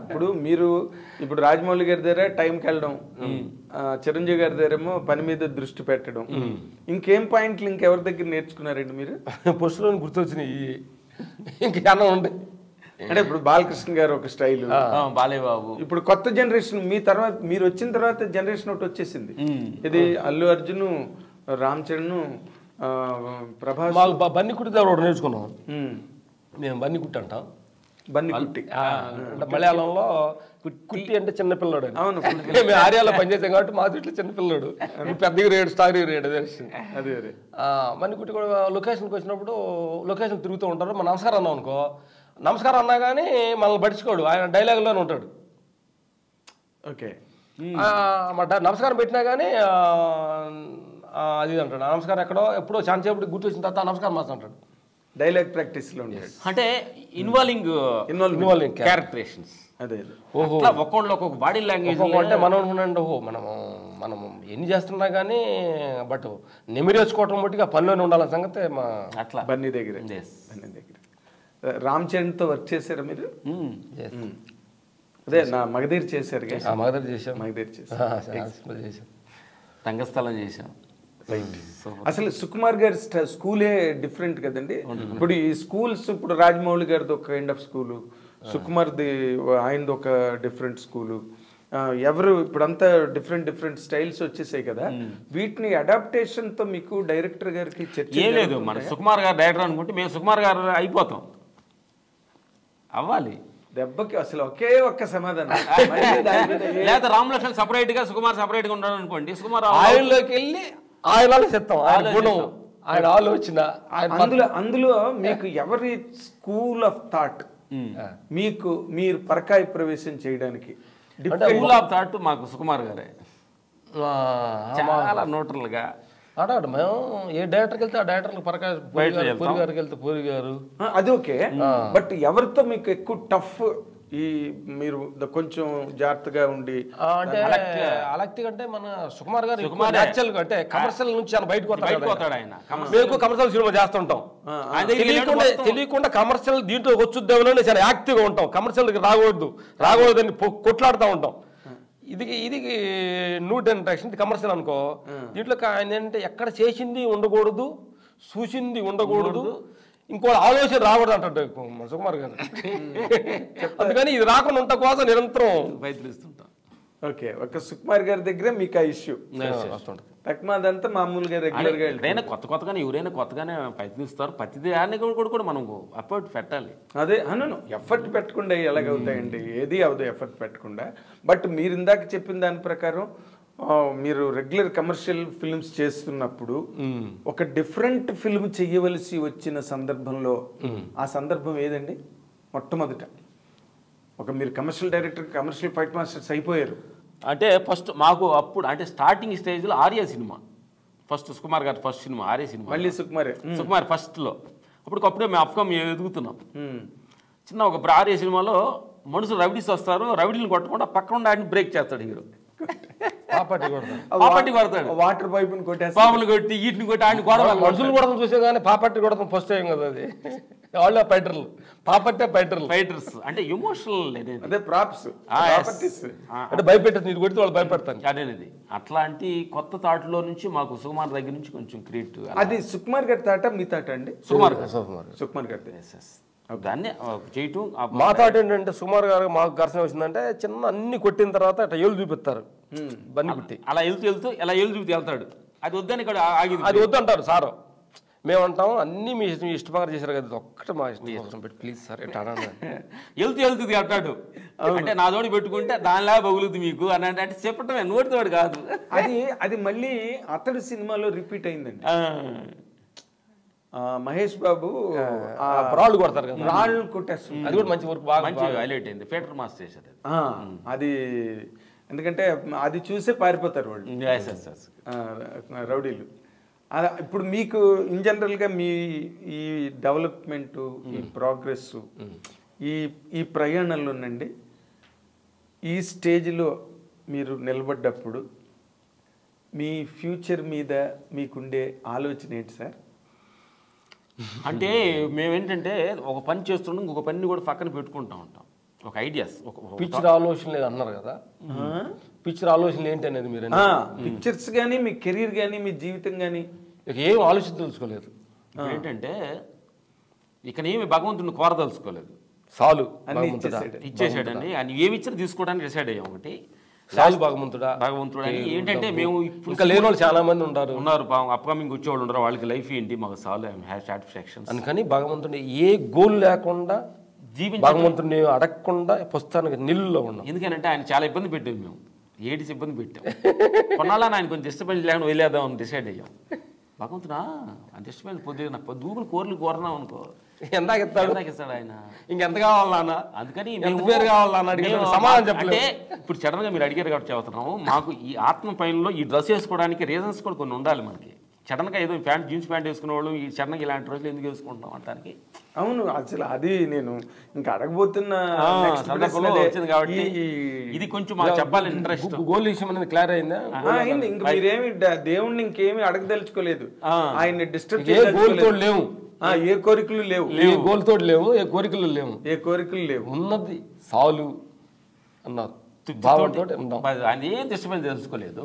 ఇప్పుడు మీరు ఇప్పుడు రాజమౌళి గారి దగ్గర టైంకి వెళ్ళడం, చిరంజీవి గారి దగ్గరేమో పని మీద దృష్టి పెట్టడం, ఇంకేం పాయింట్లు ఇంకెవరి దగ్గర నేర్చుకున్నారండి మీరు? ఫస్ట్లో గుర్తొచ్చినాయి ఇంకేమన్నా ఉండే. అంటే ఇప్పుడు బాలకృష్ణ గారు ఒక స్టైల్, బాలయ్య బాబు. ఇప్పుడు కొత్త జనరేషన్ మీ తర్వాత మీరు వచ్చిన తర్వాత జనరేషన్ ఒకటి వచ్చేసింది. ఇది అల్లు అర్జున్, రామ్ చరణ్, ప్రభాస్. బన్నీ కుట్టి దగ్గర ఒకటి నేర్చుకున్నాం మేము. బన్నీ కుట్టి అంటాం. బన్నీ కుట్టి అంటే మలయాళంలో కుట్టి అంటే చిన్నపిల్లడు అని. అవును, మేము ఆర్యాలో పనిచేసాం కాబట్టి మా ఇట్లా చిన్నపిల్లడు, పెద్దగా రేడు స్టార్ రేడు అదే. అదే బన్నీ కుట్టి కూడా లొకేషన్కి వచ్చినప్పుడు లొకేషన్ తిరుగుతూ ఉంటారు. మా నమస్కారం అన్నాం అనుకో, నమస్కారం అన్నా కానీ మనల్ని పట్టించుకోడు, ఆయన డైలాగులోనే ఉంటాడు. ఓకే, నమస్కారం పెట్టినా కానీ అది అంటాడు. నమస్కారం ఎక్కడో ఎప్పుడో చాలాసేపు గుర్తు వచ్చిన తర్వాత నమస్కారం మాత్రం అంటాడు. డైలాగ్ ప్రాక్టీస్ లో ఉండేది. అంటే ఇన్వాల్వింగ్ క్యారెక్టరేషన్స్. అదే ఓహో, ఒక్కొక్కళ్ళు ఒక్కొక్క బాడీ లాంగ్వేజ్. అంటే మనం అనుకున్నాండి, ఓహో మనం ఎన్ని చేస్తున్నా కానీ బట్ నెమిరేసుకోవటం బట్టి ఆ పనిలోనే ఉండాలన్న సంగతి మా అట్లా బన్నీ దగ్గర. రామ్ చరణ్ తో వర్క్ చేశారా మీరు? అదే నా మగధీర్ చేశారు. మగధీర్ చేసాం, మగధీర్ చేసాం, రంగస్థలం చేసాం. అసలు సుకుమార్ గారి స్కూలే డిఫరెంట్ కదండి. ఇప్పుడు ఈ స్కూల్స్, ఇప్పుడు రాజమౌళి గారిది ఒక కైండ్ ఆఫ్ స్కూలు, సుకుమార్ది ఆయనది ఒక డిఫరెంట్ స్కూలు, ఎవరు ఇప్పుడంతా డిఫరెంట్ స్టైల్స్ వచ్చేసాయి కదా. వీటిని అడాప్టేషన్ తో మీకు డైరెక్టర్ గారికి చర్చ ఏం లేదు. మన సుకుమార్ గారు డైరెక్టర్ అనుకుంటే మేము సుకుమార్ గారు అయిపోతాం, అవ్వాలి. దెబ్బకి అసలు ఒకే ఒక్క సమాధానం. లేదా రామ్ లక్ష్మణ్ సపరేట్ గా, సుకుమార్ సపరేట్ గా ఉండాలి అనుకోండి. సుకుమార్ ఆయనలోకి వెళ్ళి ఆయన చెప్తాం, ఆయన గుణం, ఆయన ఆలోచన. అందులో మీకు ఎవరి స్కూల్ ఆఫ్ థాట్ మీకు మీరు పరకాయ ప్రవేశం చేయడానికి? స్కూల్ ఆఫ్ థాట్ మాకు సుకుమార్ గారే చాలా న్యూట్రల్ గా. ఆడాడు మేము ఏ డైరెక్టర్కి వెళ్తే ఆ డైరెక్టర్కి పరకాయ, పూరి గారికి వెళ్తే పూరి గారు, అది ఓకే. బట్ ఎవరితో మీకు ఎక్కువ టఫ్, ఈ మీరు కొంచెం జాగ్రత్తగా ఉండి అంటే అలక్తి అంటే మన సుకుమార్ గారు యాక్చువల్గా అంటే కమర్షియల్ నుంచి ఆయన బయటకు వస్తాడు. ఆయన మేము కమర్షియల్ సినిమా చేస్తుంటాం, తెలియకుండా కమర్షియల్ దీంట్లో వచ్చుద్దామని చాలా యాక్టివ్గా ఉంటాం. కమర్షియల్కి రాకూడదని కొట్లాడుతూ ఉంటాం. ఇది న్యూ జనరేషన్ కమర్షియల్ అనుకో. దీంట్లో ఆయన ఏంటంటే ఎక్కడ చేసింది ఉండకూడదు, చూసింది ఉండకూడదు, ఇంకో ఆలోచన రాకూడదు అంటాడు సుకుమార్ గారు. అందుకని ఇది రాకుండా ఉంటా కోసం నిరంతరం ప్రయత్నిస్తుంటాం. ఓకే, ఒక సుకుమార్ గారి దగ్గర మీకు ఆ ఇష్యూ వస్తుంటుంది. తక్కువదంతా మామూలుగా రెగ్యులర్ గా ఎవరైనా కొత్తగానే ఎవరైనా కొత్తగానే ప్రయత్నిస్తారు. ప్రతిదీ దాన్ని కూడా మనం ఎఫర్ట్ పెట్టాలి. అదే అను, ఎఫర్ట్ పెట్టకుండా ఎలాగవుతాయండి? ఏది అవదు ఎఫర్ట్ పెట్టకుండా. బట్ మీరు ఇందాక చెప్పిన దాని ప్రకారం మీరు రెగ్యులర్ కమర్షియల్ ఫిల్మ్స్ చేస్తున్నప్పుడు ఒక డిఫరెంట్ ఫిల్మ్ చెయ్యవలసి వచ్చిన సందర్భంలో ఆ సందర్భం ఏదండి? మొట్టమొదట మీరు commercial director, commercial fight masters అయిపోయారు అంటే ఫస్ట్ మాకు అప్పుడు అంటే స్టార్టింగ్ స్టేజ్లో ఆర్య సినిమా, ఫస్ట్ సుకుమార్ గారి ఫస్ట్ సినిమా ఆర్య సినిమా. మళ్ళీ సుకుమార్ ఫస్ట్లో అప్పుడే మేము అప్కమ్ ఎదుగుతున్నాం. చిన్న ఒక ఆర్య సినిమాలో మనుషులు రవిడీస్ వస్తారు, రవిడీలు కొట్టకుండా పక్కన ఆయన బ్రేక్ చేస్తాడు హీరో. పాపట్టి కొడతాడు, వాటర్ పైప్ కొట్టేసి, పాములు కొట్టి వీటిని కొట్టి ఆయన గొడవ. మనుషులు కొడతాం చూసే కానీ పాపట్టి కొడతాం ఫస్ట్ టైం కదా. అది వాళ్ళ ఫైటర్లు, పాపట్టే ఫైటర్స్ అంటే ఎమోషనల్, అదే ప్రాప్స్ అంటే భయపెట్టేది. నీరు కొడితే వాళ్ళు భయపెడతాను అదేది. అట్లాంటి కొత్త థాట్లో నుంచి మాకు సుకుమార్ దగ్గర నుంచి కొంచెం క్రియేట్. అది సుకుమార్ గారి థాట మీ థాట అండి? సుకుమార్ గారి దాన్ని చేయటం. మా థాట్ ఏంటంటే సుకుమార్ గారు మాకు ఘర్షణ వచ్చిందంటే చిన్న అన్ని కొట్టిన తర్వాత అట్లా ఏళ్ళు చూపిస్తారు బన్నీ కుట్టి. అలా వెళ్తూ ఎలా ఏళ్ళు చూపి వెళ్తాడు. అది వద్దని ఇక్కడ ఆగింది. అది వద్దంటారు సార్. మేమంటాం అన్ని మీ ఇష్టంగా చేశారు కదా, ఒక్కటే మా ఇష్టం పెట్టి ప్లీజ్ సార్ వెళ్తుంది అంటాడు. అంటే నా తోడి పెట్టుకుంటే దానిలా బగులుద్ది మీకు అని అంటే చెప్పటమే, నోటితోడు కాదు. అది మళ్ళీ అతడు సినిమాలో రిపీట్ అయిందండి. మహేష్ బాబు రాళ్ళు కొడతారు కదా, రాళ్ళు కొట్టేస్తారు. అది కూడా మంచి వర్క్, బాగా మంచి హైలైట్ అయింది. పీటర్ మాస్ చేశారు అది. ఎందుకంటే అది చూసే పారిపోతారు వాళ్ళు రౌడీలు. ఇప్పుడు మీకు ఇన్ జనరల్గా మీ ఈ డెవలప్మెంట్, ఈ ప్రోగ్రెస్, ఈ ప్రయాణంలోనండి ఈ స్టేజ్లో మీరు నిలబడ్డప్పుడు మీ ఫ్యూచర్ మీద మీకుండే ఆలోచన ఏంటి సార్? అంటే మేమేంటంటే ఒక పని చేస్తుండే ఇంకొక పని కూడా పక్కన పెట్టుకుంటూ ఉంటాం. ఒక ఐడియాస్ పిక్చర్ ఆలోచనలు అన్నారు కదా, పిక్చర్ ఆలోచనలు ఏంటి అనేది మీరు పిక్చర్స్ కానీ మీ కెరీర్ కానీ మీ జీవితం కానీ ఏం ఆలోచన తెలుసుకోలేదు. ఏంటంటే ఇకనేమి భగవంతుడిని కోరదలుచుకోలేదు, చాలు ఇచ్చేసాడండి. ఆయన ఏమి ఇచ్చినా తీసుకోవడానికి డిసైడ్ అయ్యాం. ఒకటి చాలు భగవంతుడు అని ఏంటంటే మేము ఇంకా లేని వాళ్ళు చాలా మంది ఉన్నారు అప్కమింగ్ వచ్చేవాళ్ళు ఉన్నారు, వాళ్ళకి లైఫ్ ఏంటి మాకు చాలు సాటిస్ఫాక్షన్ అందుకని భగవంతుడిని ఏ గోల్ లేకుండా భగవంతుడిని అడగకుండా పుస్తకానికి నిల్లులో ఉన్నాం. ఎందుకంటే ఆయన చాలా ఇబ్బంది పెట్టాం, మేము ఏడిసి ఇబ్బంది పెట్టాం. కొన్నాళ్ళ ఆయన కొంచెం డిస్టర్బెన్స్ లేకుండా వదిలేద్దాం అని డిసైడ్ అయ్యాం. భగవంతుడా ఆ డిస్టర్బెన్స్ పొద్దున దూకులు కోరినాం అనుకో, ఎందాక ఇస్తాడు ఆయన, ఇంకెంత కావాలన్నా, అందుకని పేరు కావాలన్నా సమాధానం అంటే ఇప్పుడు సడన్గా మీరు అడిగారు కాబట్టి చెబుతున్నాము. మాకు ఈ ఆత్మ పైనలో ఈ డ్రెస్ వేసుకోవడానికి రీజన్స్ కూడా కొన్ని ఉండాలి మనకి. సడన్గా ఏదో ప్యాంట్ జీన్స్ ప్యాంట్ వేసుకునే వాళ్ళు ఈ సడన్గా ఇలాంటి రోజులు ఎందుకు వేసుకుంటాం అంటానికి. అవును, అసలు అది నేను ఇంకా అడగబోతున్న సందర్భంలో వచ్చింది కాబట్టి ఇది కొంచెం మాకు చెప్పాలి ఇంట్రెస్ట్. గోల్ విషయం అనేది క్లియర్ అయిందా? ఇంకా మీరేమి దేవుణ్ణి ఇంకేమి అడగదలుచుకోలేదు, ఆయన డిస్టర్బ్ లేవు, ఏ కోరికలు లేవు, ఏ గోల్ తోటి లేవు, ఏ కోరికలు లేవు, ఏ కోరికలు లేవు, ఉన్నది చాలు అన్నారు. ఆయన ఏం డిస్టర్బెన్స్ తెలుసుకోలేదు.